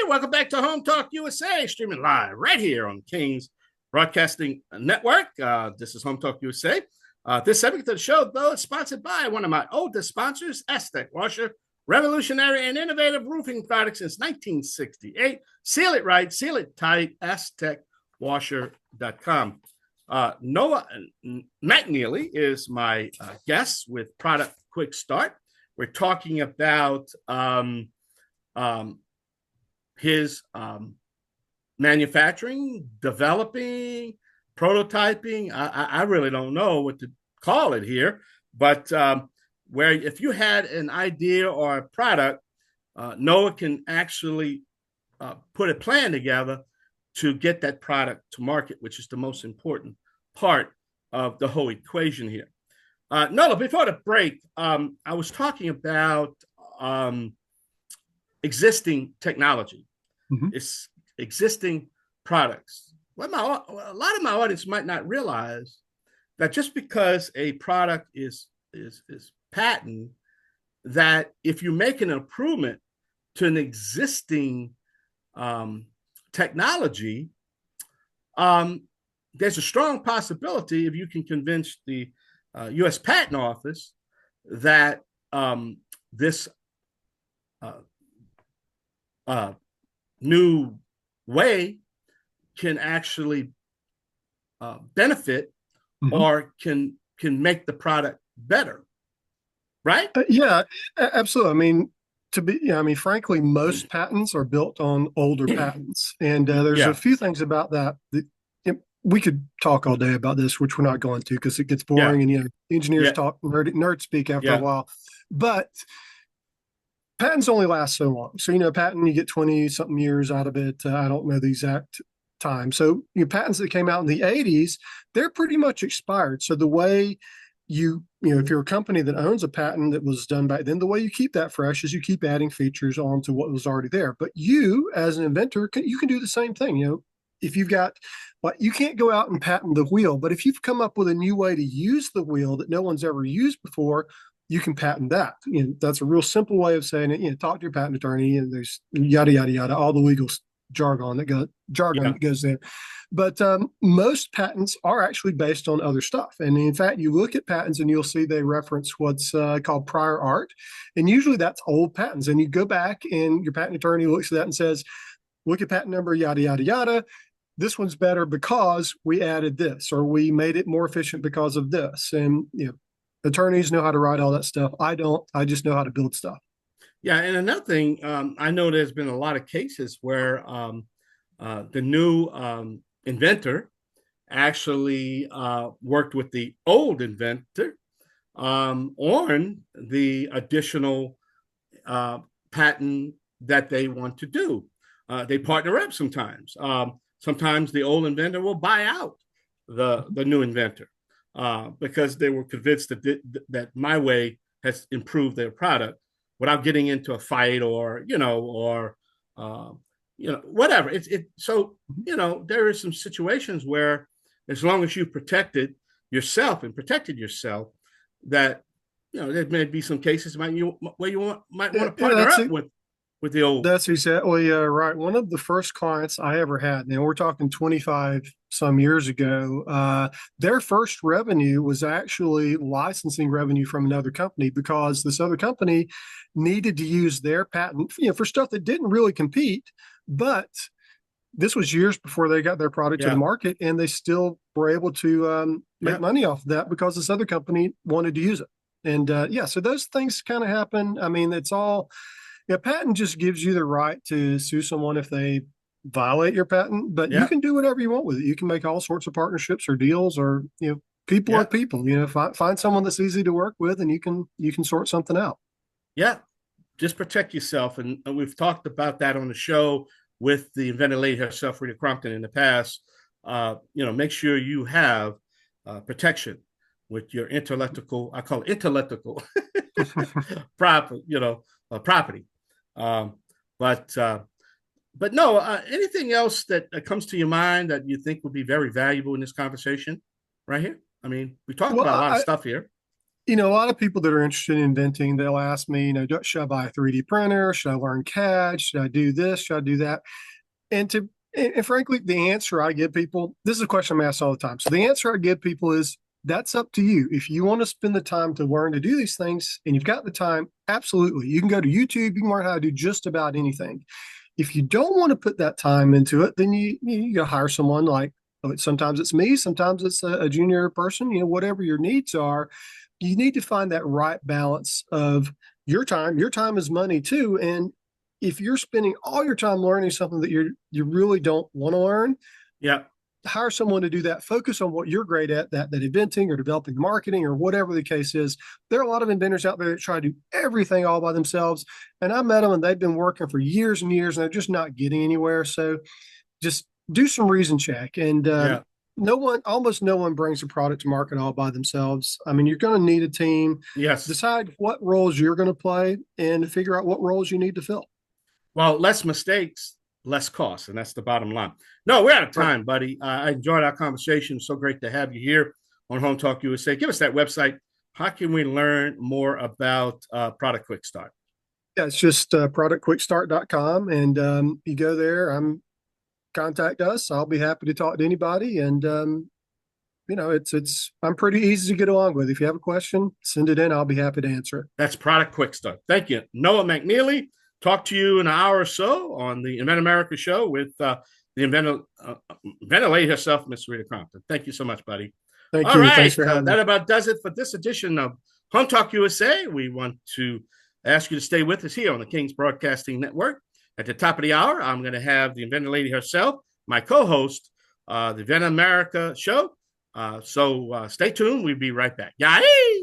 Welcome back to Home Talk USA, streaming live right here on King's Broadcasting Network. This is Home Talk USA. This segment of the show, though, is sponsored by one of my oldest sponsors, Aztec Washer, revolutionary and innovative roofing product since 1968. Seal it right, seal it tight, aztecwasher.com. Matt Neely is my guest with Product Quick Start. We're talking about his manufacturing, developing, prototyping. I really don't know what to call it here, but where if you had an idea or a product, Noah can actually put a plan together to get that product to market, which is the most important part of the whole equation here. Noah, before the break, I was talking about existing technology. It's existing products. A lot of my audience might not realize that just because a product is patent, that if you make an improvement to an existing technology, there's a strong possibility if you can convince the U.S. Patent Office that this new way can actually benefit or can make the product better, right? Yeah, absolutely. I mean, frankly, most patents are built on older patents, and there's a few things about that we could talk all day about this, which we're not going to because it gets boring, and engineers talk nerd speak after a while, but patents only last so long. So, a patent, you get 20 something years out of it. I don't know the exact time. So, patents that came out in the 80s, they're pretty much expired. So the way if you're a company that owns a patent that was done back then, the way you keep that fresh is you keep adding features onto what was already there. But you, as an inventor, you can do the same thing. If you've got, you can't go out and patent the wheel, but if you've come up with a new way to use the wheel that no one's ever used before, you can patent that. That's a real simple way of saying it. Talk to your patent attorney, and there's yada yada yada, all the legal jargon that goes there. But most patents are actually based on other stuff. And in fact, you look at patents and you'll see they reference what's called prior art. And usually that's old patents. And you go back and your patent attorney looks at that and says, look at patent number, yada, yada, yada. This one's better because we added this, or we made it more efficient because of this. And, attorneys know how to write all that stuff. I don't. I just know how to build stuff. Yeah, and another thing, I know there's been a lot of cases where the new inventor actually worked with the old inventor on the additional patent that they want to do. They partner up sometimes. Sometimes the old inventor will buy out the new inventor. Because they were convinced that my way has improved their product without getting into a fight or whatever. So there are some situations where, as long as you protected yourself, that there may be some cases where you might want to partner up with the old. That's exactly right. One of the first clients I ever had, now we're talking 25 some years ago, their first revenue was actually licensing revenue from another company because this other company needed to use their patent, for stuff that didn't really compete. But this was years before they got their product to the market, and they still were able to make money off of that because this other company wanted to use it. And so those things kind of happen. I mean, it's all. Patent just gives you the right to sue someone if they violate your patent, but you can do whatever you want with it. You can make all sorts of partnerships or deals, or people are people. Find someone that's easy to work with, and you can sort something out. Yeah, just protect yourself, and we've talked about that on the show with the inventor lady herself, Rita Crompton, in the past. Make sure you have protection with your intellectual. I call it intellectual property. Property. But no, anything else that comes to your mind that you think would be very valuable in this conversation right here? I mean, we talked about a lot of stuff here. A lot of people that are interested in inventing, they'll ask me, should I buy a 3D printer? Should I learn CAD? Should I do this? Should I do that? And to and frankly, the answer I give people, this is a question I'm asked all the time. So the answer I give people is that's up to you. If you want to spend the time to learn to do these things and you've got the time, absolutely. You can go to YouTube, you can learn how to do just about anything. If you don't want to put that time into it, then you go hire someone like sometimes it's me, sometimes it's a junior person, whatever your needs are. You need to find that right balance of your time. Your time is money too. And if you're spending all your time learning something that you really don't want to learn, Yeah. hire someone to do that. Focus on what you're great at, that inventing or developing marketing or whatever the case is. There are a lot of inventors out there that try to do everything all by themselves. And I met them and they've been working for years and years and they're just not getting anywhere. So just do some reason check. And Yeah. almost no one brings a product to market all by themselves. I mean, you're going to need a team. Yes. Decide what roles you're going to play and figure out what roles you need to fill. Well, less mistakes, less costs, and that's the bottom line. No, we're out of Right. time, buddy. I enjoyed our conversation. So great to have you here on Home Talk USA. Give us that website. How can we learn more about Product Quick Start? Yeah, it's just productquickstart.com. And you go there, contact us. I'll be happy to talk to anybody. And, I'm pretty easy to get along with. If you have a question, send it in. I'll be happy to answer it. That's Product Quick Start. Thank you. Noah McNeely. Talk to you in an hour or so on the Invent America show with the inventor lady herself, Miss Rita Crompton. Thank you so much, buddy. Thank All you. Thanks right. for having me. That about does it for this edition of Home Talk USA. We want to ask you to stay with us here on the King's Broadcasting Network. At the top of the hour, I'm going to have the inventor lady herself, my co-host, the Invent America show. So stay tuned. We'll be right back. Yay!